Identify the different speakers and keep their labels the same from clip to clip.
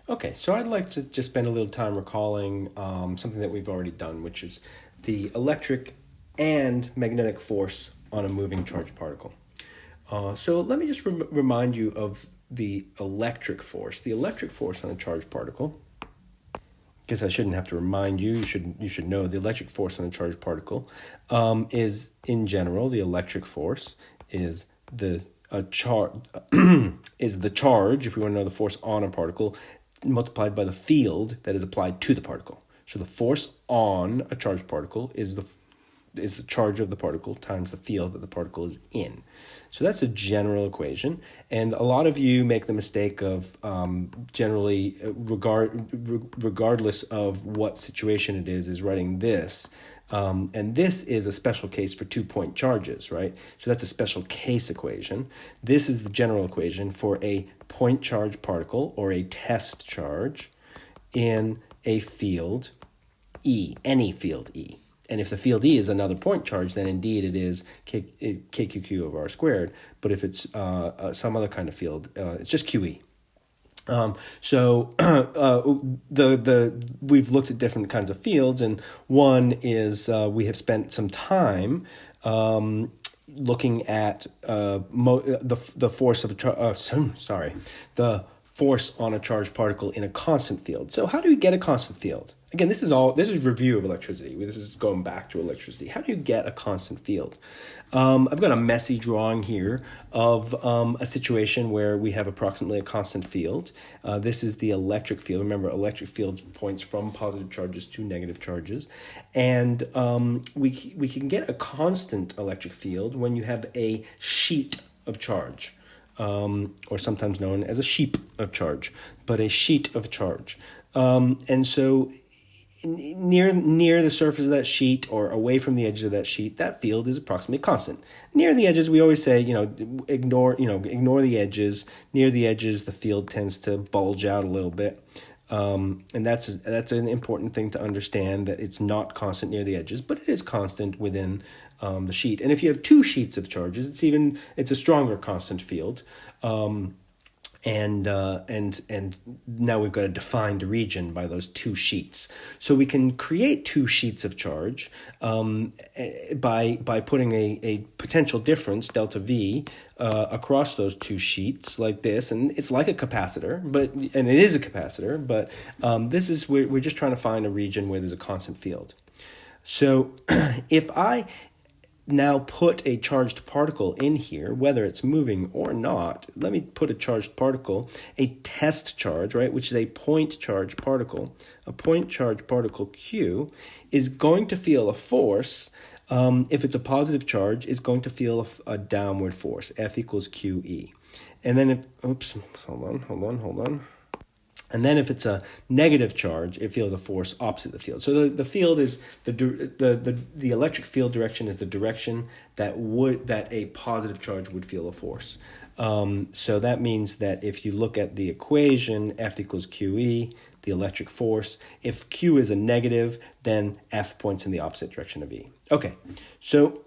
Speaker 1: Okay, so I'd like to just spend a little time recalling something that we've already done, which is the electric and magnetic force on a moving charged particle. So let me just remind you of the electric force. The electric force on a charged particle, guess I shouldn't have to remind you. You should know the electric force on a charged particle is, in general, the electric force is the is the charge, if we want to know the force on a particle, multiplied by the field that is applied to the particle. So the force on a charged particle is the charge of the particle times the field that the particle is in. So that's a general equation, and a lot of you make the mistake of generally, regardless of what situation it is writing this. And this is a special case for 2-point charges, right? So that's a special case equation. This is the general equation for a point charge particle or a test charge in a field E, any field E. And if the field E is another point charge, then indeed it is KQQ over R squared. But if it's some other kind of field, it's just QE. We've looked at different kinds of fields, and one is we have spent some time looking at the force of the force on a charged particle in a constant field. So how do we get a constant field? Again, this is review of electricity. This is going back to electricity. How do you get a constant field? I've got a messy drawing here of a situation where we have approximately a constant field. This is the electric field. Remember, electric field points from positive charges to negative charges. And we can get a constant electric field when you have a sheet of charge. Or sometimes known as a sheep of charge, but a sheet of charge. And so near the surface of that sheet or away from the edges of that sheet, that field is approximately constant. Near the edges, we always say, ignore the edges. Near the edges, the field tends to bulge out a little bit. And that's an important thing to understand, that it's not constant near the edges, but it is constant within the sheet. And if you have two sheets of charges, it's a stronger constant field. And now we've got a defined region by those two sheets. So we can create two sheets of charge by putting a potential difference, delta V, across those two sheets like this. And it's like a capacitor, and it is a capacitor, but we're just trying to find a region where there's a constant field. So if I now put a charged particle in here, whether it's moving or not, let me put a charged particle, a test charge, right, which is a point charge particle. A point charge particle Q is going to feel a force. If it's a positive charge, it's going to feel a downward force, F equals QE. And then, hold on. And then if it's a negative charge, it feels a force opposite the field. So the field is the electric field direction is the direction that a positive charge would feel a force. So that means that if you look at the equation, F equals QE, the electric force, if Q is a negative, then F points in the opposite direction of E. Okay, so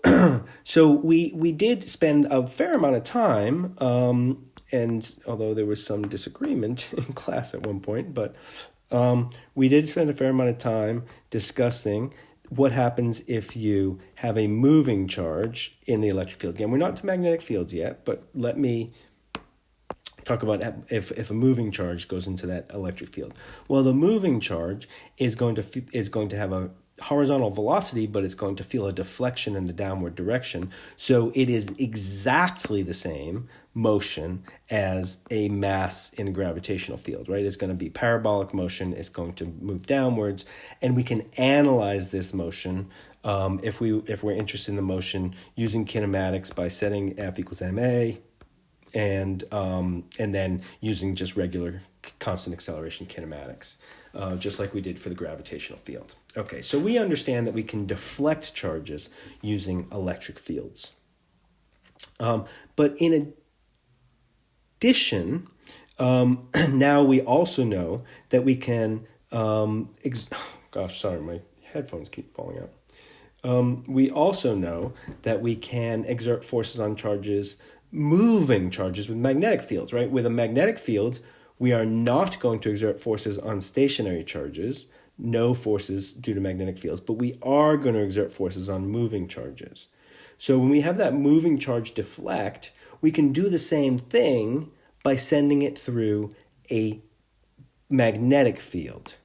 Speaker 1: we did spend a fair amount of time, and although there was some disagreement in class at one point, but we did spend a fair amount of time discussing what happens if you have a moving charge in the electric field. Again, we're not to magnetic fields yet, but let me talk about if a moving charge goes into that electric field. Well, the moving charge is going to have a horizontal velocity, but it's going to feel a deflection in the downward direction. So it is exactly the same motion as a mass in a gravitational field, right? It's going to be parabolic motion. It's going to move downwards, and we can analyze this motion if we're interested in the motion using kinematics by setting F equals ma, and then using just regular constant acceleration kinematics, just like we did for the gravitational field. Okay, so we understand that we can deflect charges using electric fields. But in addition, now we also know that we can, sorry, my headphones keep falling out. We also know that we can exert forces on charges, moving charges with magnetic fields, right? With a magnetic field, we are not going to exert forces on stationary charges, no forces due to magnetic fields, but we are going to exert forces on moving charges. So when we have that moving charge deflect, we can do the same thing by sending it through a magnetic field.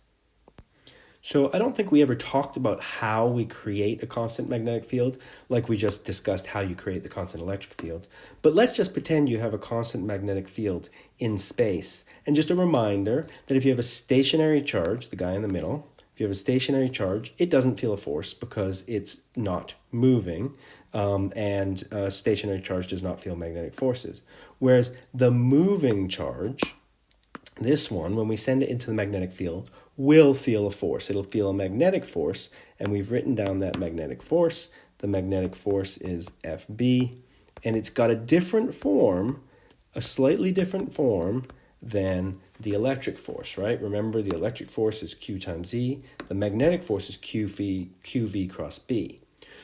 Speaker 1: So I don't think we ever talked about how we create a constant magnetic field, like we just discussed how you create the constant electric field. But let's just pretend you have a constant magnetic field in space. And just a reminder that if you have a stationary charge, the guy in the middle, if you have a stationary charge, it doesn't feel a force because it's not moving, and a stationary charge does not feel magnetic forces. Whereas the moving charge, this one, when we send it into the magnetic field, will feel a force. It'll feel a magnetic force, and we've written down that magnetic force. The magnetic force is FB, and it's got a different form, a slightly different form than the electric force, right? Remember, the electric force is Q times E. The magnetic force is QV cross B.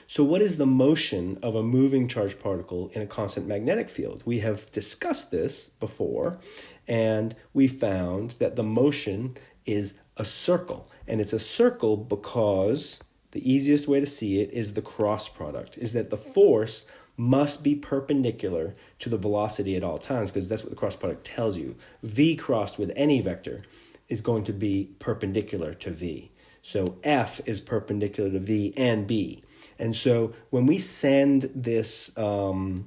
Speaker 1: So what is the motion of a moving charged particle in a constant magnetic field? We have discussed this before, and we found that the motion is a circle. And it's a circle because the easiest way to see it is the cross product, is that the force must be perpendicular to the velocity at all times, because that's what the cross product tells you. V crossed with any vector is going to be perpendicular to V. So F is perpendicular to V and B. And so when we send this moving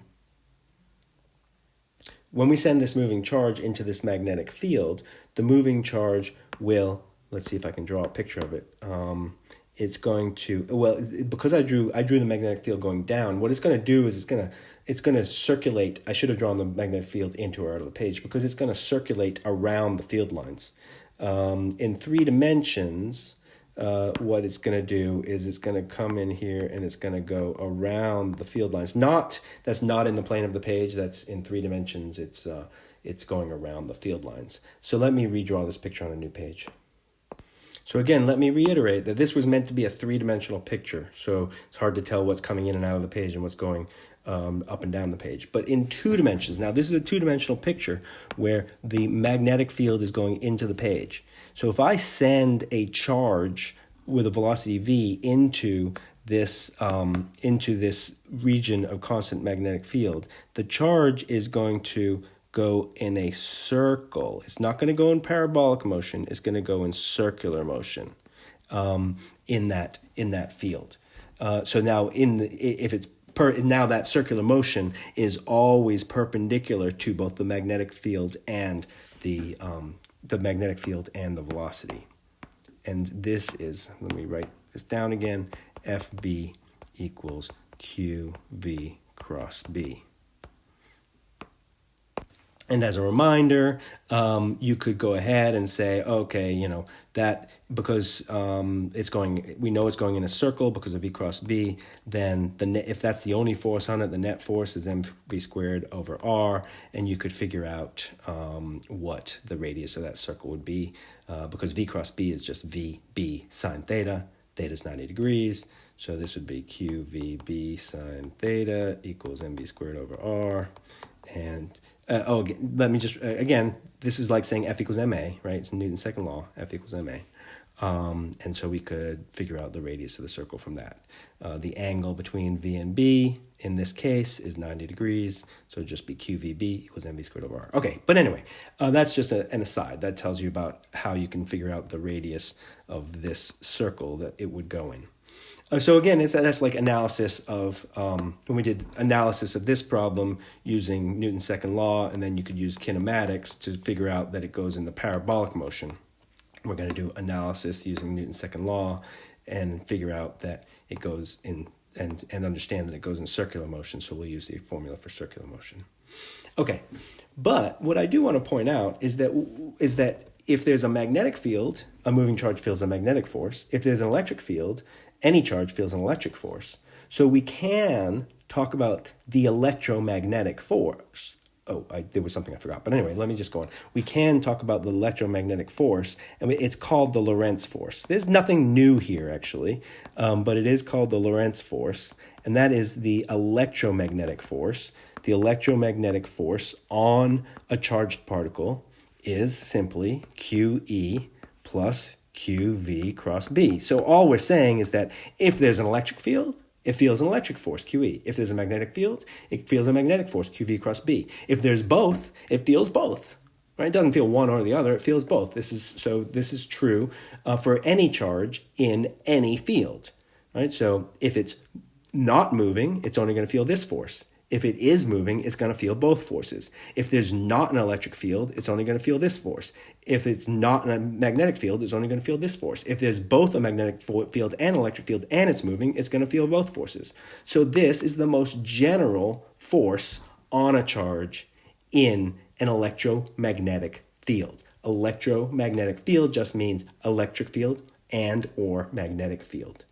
Speaker 1: charge into this magnetic field, the moving charge will, let's see if I can draw a picture of it. It's going to, well, because I drew the magnetic field going down, what it's going to do is it's going to circulate. I should have drawn the magnetic field into or out of the page, because it's going to circulate around the field lines. In 3 dimensions, what it's going to do is it's going to come in here and it's going to go around the field lines. That's not in the plane of the page. That's in 3 dimensions. It's going around the field lines. So let me redraw this picture on a new page. So again, let me reiterate that this was meant to be a 3-dimensional picture. So it's hard to tell what's coming in and out of the page and what's going up and down the page. But in 2 dimensions, now this is a 2-dimensional picture where the magnetic field is going into the page. So if I send a charge with a velocity v into this region of constant magnetic field, the charge is going to go in a circle. It's not going to go in parabolic motion. It's going to go in circular motion in that field. So now now that circular motion is always perpendicular to both the magnetic field and the magnetic field and the velocity. And this is, let me write this down again, FB equals QV cross B. And as a reminder, you could go ahead and say, okay, that because we know it's going in a circle because of V cross B, then if that's the only force on it, the net force is mv squared over r, and you could figure out what the radius of that circle would be, because V cross B is just VB sine theta. Theta is 90 degrees, so this would be QVB sine theta equals mv squared over r, and let me just, again, this is like saying F equals ma, right? It's Newton's second law, F equals ma. And so we could figure out the radius of the circle from that. The angle between V and B, in this case, is 90 degrees. So it'd just be QVB equals mv squared over r. Okay, but anyway, that's just an aside. That tells you about how you can figure out the radius of this circle that it would go in. So again, that's like analysis of, when we did analysis of this problem using Newton's second law, and then you could use kinematics to figure out that it goes in the parabolic motion. We're going to do analysis using Newton's second law and figure out that it goes in, and understand that it goes in circular motion, so we'll use the formula for circular motion. Okay, but what I do want to point out is that if there's a magnetic field, a moving charge feels a magnetic force. If there's an electric field, any charge feels an electric force. So we can talk about the electromagnetic force. There was something I forgot. But anyway, let me just go on. We can talk about the electromagnetic force, and it's called the Lorentz Force. There's nothing new here, actually, but it is called the Lorentz Force, and that is the electromagnetic force. The electromagnetic force on a charged particle is simply QE plus QV cross B. So all we're saying is that if there's an electric field, it feels an electric force, QE. If there's a magnetic field, it feels a magnetic force, QV cross B. If there's both, it feels both. Right? It doesn't feel one or the other, it feels both. This is true for any charge in any field. Right? So if it's not moving, it's only going to feel this force. If it is moving, it's going to feel both forces. If there's not an electric field, it's only going to feel this force. If it's not a magnetic field, it's only going to feel this force. If there's both a magnetic field and electric field and it's moving, it's going to feel both forces. So this is the most general force on a charge in an electromagnetic field. Electromagnetic field just means electric field and or magnetic field.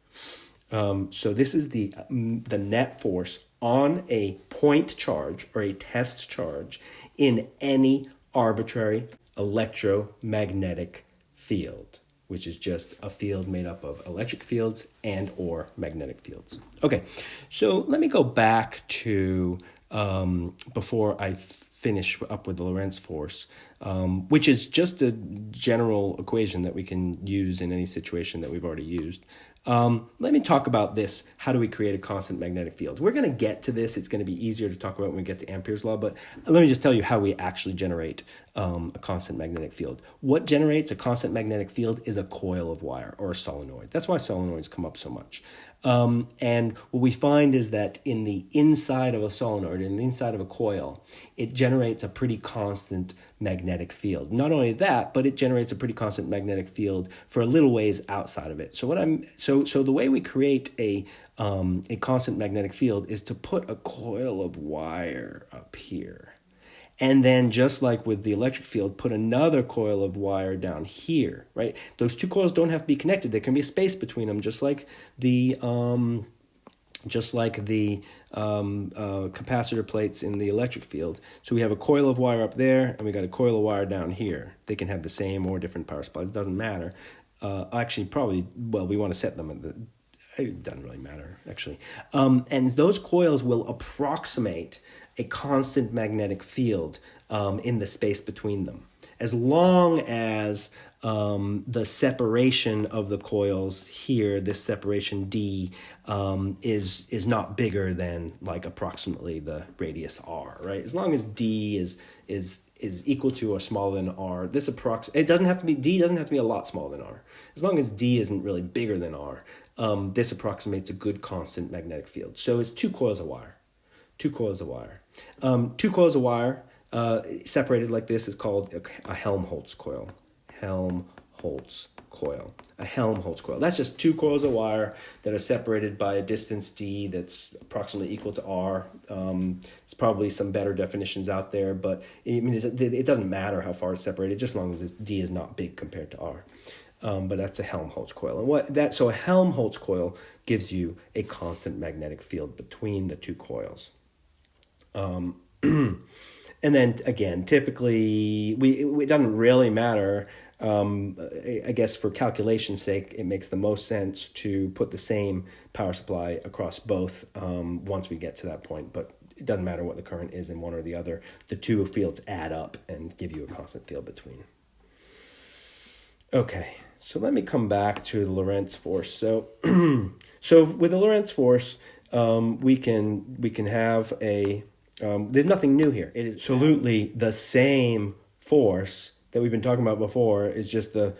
Speaker 1: So this is the net force on a point charge or a test charge in any arbitrary electromagnetic field, which is just a field made up of electric fields and or magnetic fields. Okay, so let me go back to before I finish up with the Lorentz force, which is just a general equation that we can use in any situation that we've already used. Let me talk about this. How do we create a constant magnetic field? We're going to get to this. It's going to be easier to talk about when we get to Ampere's law, but let me just tell you how we actually generate a constant magnetic field. What generates a constant magnetic field is a coil of wire or a solenoid. That's why solenoids come up so much. And what we find is that in the inside of a solenoid, in the inside of a coil, it generates a pretty constant magnetic field. Not only that, but it generates a pretty constant magnetic field for a little ways outside of it. So the way we create a constant magnetic field is to put a coil of wire up here. And then just like with the electric field, put another coil of wire down here, right? Those two coils don't have to be connected. There can be a space between them, just like the capacitor plates in the electric field. So we have a coil of wire up there, and we got a coil of wire down here. They can have the same or different power supplies. It doesn't matter. Actually, probably, well, we want to set them at the... It doesn't really matter, actually. And those coils will approximate a constant magnetic field in the space between them. As long as the separation of the coils here, this separation D, is not bigger than like approximately the radius R, right? As long as D is equal to or smaller than R, D doesn't have to be a lot smaller than R. As long as D isn't really bigger than R, this approximates a good constant magnetic field. So it's two coils of wire. Two coils of wire. Two coils of wire separated like this is called a Helmholtz coil. Helmholtz coil. A Helmholtz coil. That's just two coils of wire that are separated by a distance D that's approximately equal to R. There's probably some better definitions out there, but it doesn't matter how far it's separated, just as long as D is not big compared to R. But that's a Helmholtz coil. And so a Helmholtz coil gives you a constant magnetic field between the two coils. And then again, typically it doesn't really matter. I guess for calculation's sake, it makes the most sense to put the same power supply across both once we get to that point. But it doesn't matter what the current is in one or the other. The two fields add up and give you a constant field between. Okay, so let me come back to the Lorentz force. So with the Lorentz force, we can have a there's nothing new here. It is absolutely the same force that we've been talking about before. Is just the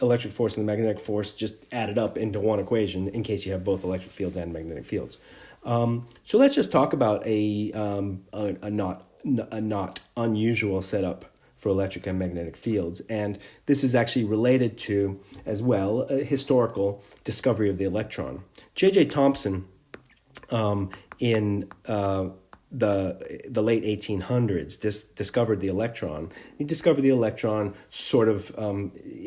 Speaker 1: electric force and the magnetic force just added up into one equation in case you have both electric fields and magnetic fields. So let's just talk about a not unusual setup for electric and magnetic fields. And this is actually related to, as well, a historical discovery of the electron. J.J. Thomson, in the late 1800s, discovered the electron. He discovered the electron sort of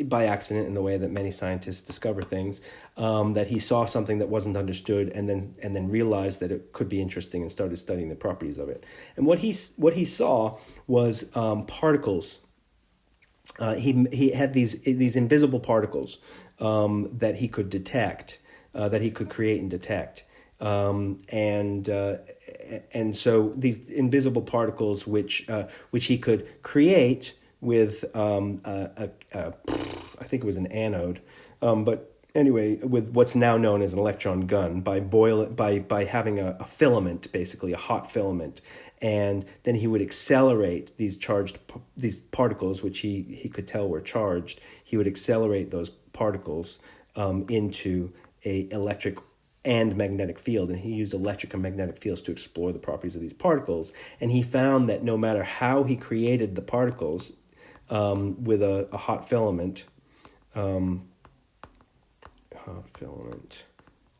Speaker 1: by accident, in the way that many scientists discover things, that he saw something that wasn't understood and then realized that it could be interesting and started studying the properties of it. And what he saw was particles. He had these invisible particles that he could detect, that he could create and detect. And so these invisible particles which he could create with I think it was an anode, but anyway, with what's now known as an electron gun by having a filament, basically a hot filament, and then he would accelerate these particles, which he could tell were charged. He would accelerate those particles into a electric and magnetic field, and he used electric and magnetic fields to explore the properties of these particles. And he found that no matter how he created the particles with a hot filament, I'm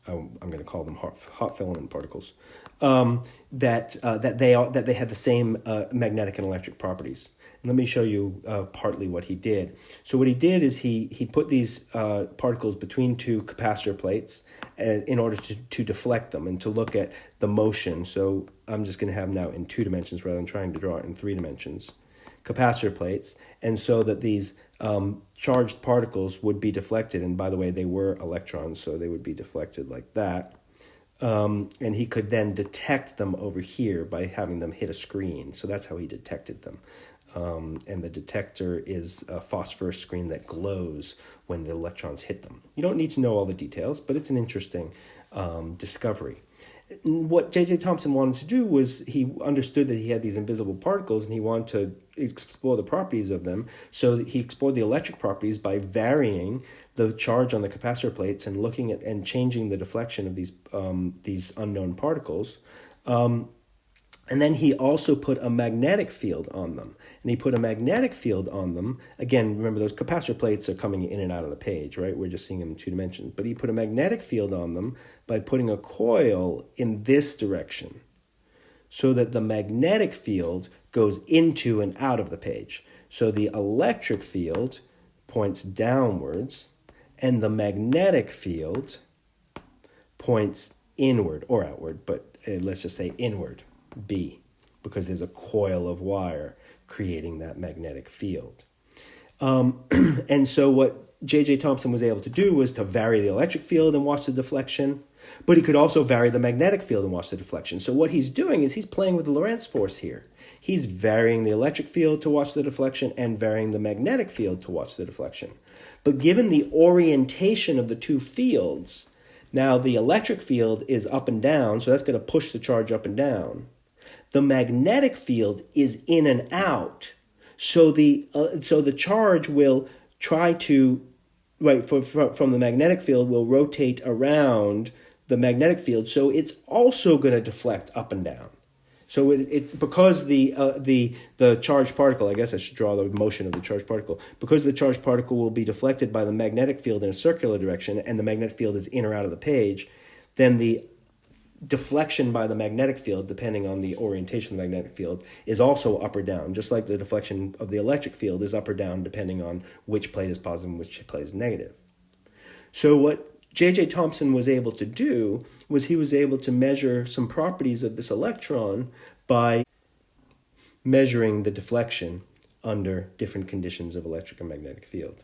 Speaker 1: going to call them hot filament particles, that they had the same magnetic and electric properties. And let me show you partly what he did. So what he did is he put these particles between two capacitor plates in order to deflect them and to look at the motion. So I'm just going to have now in 2 dimensions rather than trying to draw it in 3 dimensions. Capacitor plates, and so that these charged particles would be deflected. And by the way, they were electrons, so they would be deflected like that. And he could then detect them over here by having them hit a screen. So that's how he detected them. And the detector is a phosphorus screen that glows when the electrons hit them. You don't need to know all the details, but it's an interesting discovery. What J.J. Thomson wanted to do was he understood that he had these invisible particles and he wanted to explore the properties of them. So he explored the electric properties by varying the charge on the capacitor plates and looking at and changing the deflection of these unknown particles. And then he also put a magnetic field on them. And he put a magnetic field on them. Again, remember those capacitor plates are coming in and out of the page, right? We're just seeing them in 2 dimensions. But he put a magnetic field on them by putting a coil in this direction so that the magnetic field goes into and out of the page. So the electric field points downwards and the magnetic field points inward or outward, but let's just say inward. B, because there's a coil of wire creating that magnetic field. And so what J.J. Thomson was able to do was to vary the electric field and watch the deflection, but he could also vary the magnetic field and watch the deflection. So what he's doing is he's playing with the Lorentz force here. He's varying the electric field to watch the deflection and varying the magnetic field to watch the deflection. But given the orientation of the two fields, now the electric field is up and down, so that's going to push the charge up and down. The magnetic field is in and out, so the charge will try to, from the magnetic field will rotate around the magnetic field, so it's also going to deflect up and down. So it's because the charged particle, I guess I should draw the motion of the charged particle, because the charged particle will be deflected by the magnetic field in a circular direction, and the magnetic field is in or out of the page, then the deflection by the magnetic field, depending on the orientation of the magnetic field, is also up or down, just like the deflection of the electric field is up or down depending on which plate is positive and which plate is negative. So what J.J. Thomson was able to do was he was able to measure some properties of this electron by measuring the deflection under different conditions of electric and magnetic field.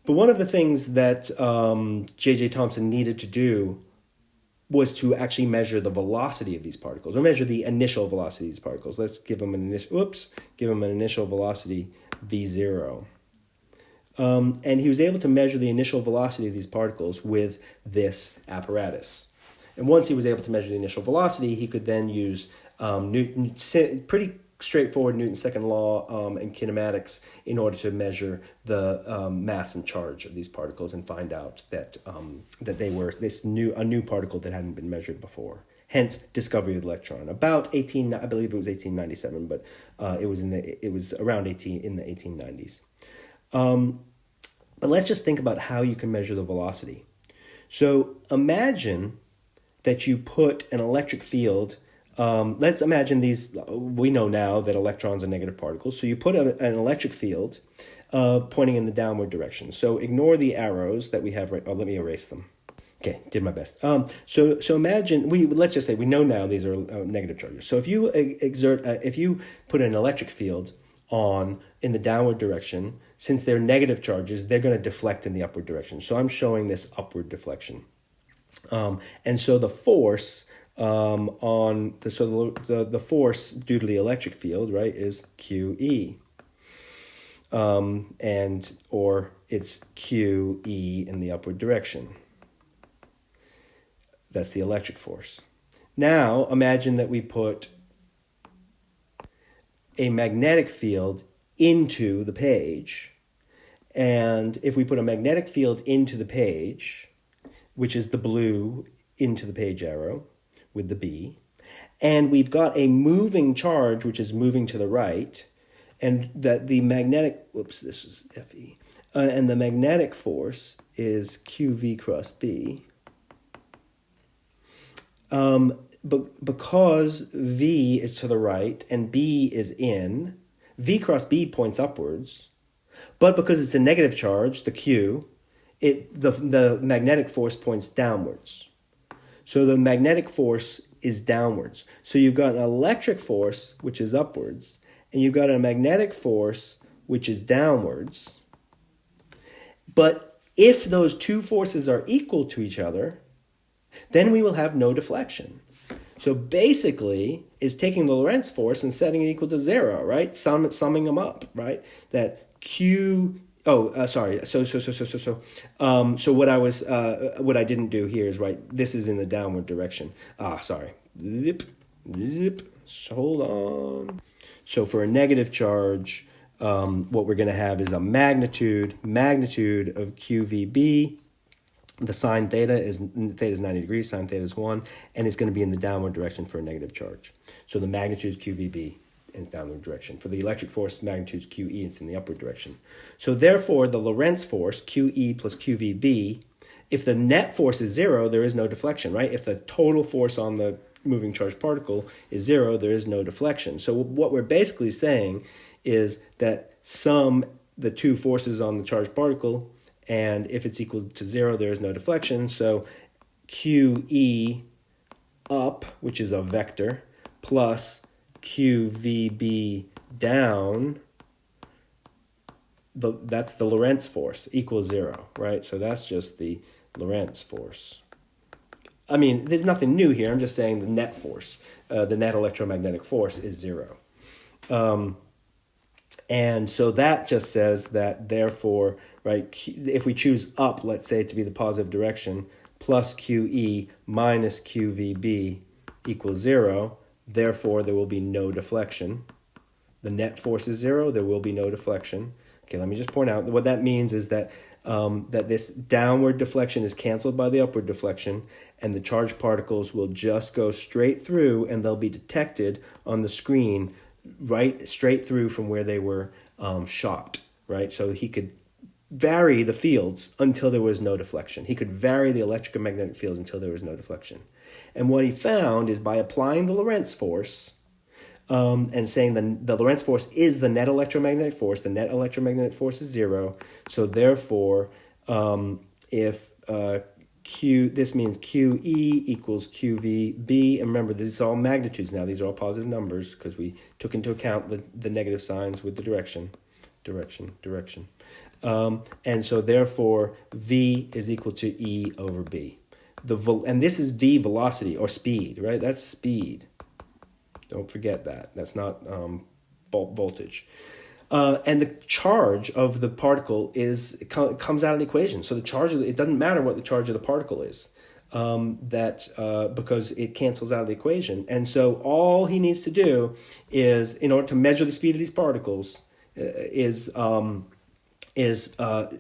Speaker 1: But one of the things that J.J. Thomson needed to do was to actually measure the velocity of these particles, or measure the initial velocity of these particles. Let's give them an initial velocity v0. And he was able to measure the initial velocity of these particles with this apparatus. And once he was able to measure the initial velocity, he could then use pretty straightforward Newton's second law and kinematics in order to measure the mass and charge of these particles and find out that they were a new particle that hadn't been measured before. Hence, discovery of the electron. About I believe it was 1897, but it was around in the 1890s. But let's just think about how you can measure the velocity. So imagine that you put an electric field. Let's imagine these. We know now that electrons are negative particles. So you put an electric field pointing in the downward direction. So ignore the arrows that we have right. Oh, let me erase them. Okay, did my best. So imagine let's just say we know now these are negative charges. So if you put an electric field on in the downward direction, since they're negative charges, they're going to deflect in the upward direction. So I'm showing this upward deflection. And so the force the force due to the electric field, right, is QE. or it's QE in the upward direction. That's the electric force. Now imagine that we put a magnetic field into the page. And if we put a magnetic field into the page, which is the blue into the page arrow with the B, and we've got a moving charge which is moving to the right, and that the magnetic, this was FE, and the magnetic force is QV cross B. But because V is to the right and B is in, V cross B points upwards, but because it's a negative charge, the Q, the magnetic force points downwards. So the magnetic force is downwards. So you've got an electric force, which is upwards, and you've got a magnetic force, which is downwards. But if those two forces are equal to each other, then we will have no deflection. So basically, is taking the Lorentz force and setting it equal to 0, right? Summing them up, right? That Q. Sorry. So what I didn't do here is this is in the downward direction. Sorry. Hold on. So for a negative charge, what we're going to have is a magnitude of QVB. The sine theta is 90 degrees, sine theta is 1, and it's going to be in the downward direction for a negative charge. So the magnitude is QVB in the downward direction. For the electric force, magnitude is QE, it's in the upward direction. So therefore, the Lorentz force, QE plus QVB, if the net force is 0, there is no deflection, right? If the total force on the moving charged particle is 0, there is no deflection. So what we're basically saying is that sum the two forces on the charged particle, and if it's equal to 0, there is no deflection. So QE up, which is a vector, plus QVB down, that's the Lorentz force, equals 0, right? So that's just the Lorentz force. I mean, there's nothing new here. I'm just saying the net force, the net electromagnetic force is 0. And so that just says that, therefore, right, if we choose up, let's say, to be the positive direction, plus QE minus QVB equals 0, therefore there will be no deflection. The net force is 0, there will be no deflection. Okay, let me just point out, what that means is that that this downward deflection is canceled by the upward deflection, and the charged particles will just go straight through, and they'll be detected on the screen right straight through from where they were shot, right? So he could vary the fields until there was no deflection. He could vary the electric and magnetic fields until there was no deflection. And what he found is by applying the Lorentz force and saying the Lorentz force is the net electromagnetic force, the net electromagnetic force is 0. So therefore, if this means QE equals QVB. And remember, this is all magnitudes now. These are all positive numbers because we took into account the negative signs with the direction. And so therefore, V is equal to E over B. And this is V velocity or speed, right? That's speed. Don't forget that. That's not voltage. And the charge of the particle comes out of the equation. So the charge it doesn't matter what the charge of the particle is, because it cancels out of the equation. And so all he needs to do is, in order to measure the speed of these particles, is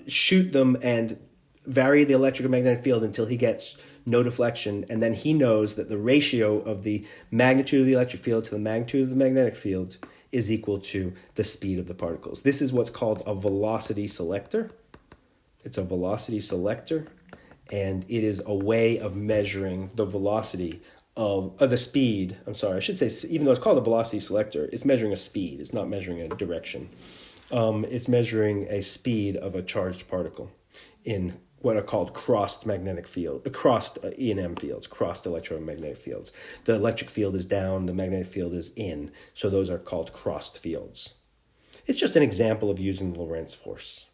Speaker 1: shoot them and vary the electric and magnetic field until he gets no deflection, and then he knows that the ratio of the magnitude of the electric field to the magnitude of the magnetic field is equal to the speed of the particles. This is what's called a velocity selector. It's a velocity selector, and it is a way of measuring the velocity of the speed. I'm sorry, I should say, even though it's called a velocity selector, it's measuring a speed. It's not measuring a direction. It's measuring a speed of a charged particle in what are called crossed magnetic field, crossed E&M fields, crossed electromagnetic fields. The electric field is down, the magnetic field is in, so those are called crossed fields. It's just an example of using the Lorentz force.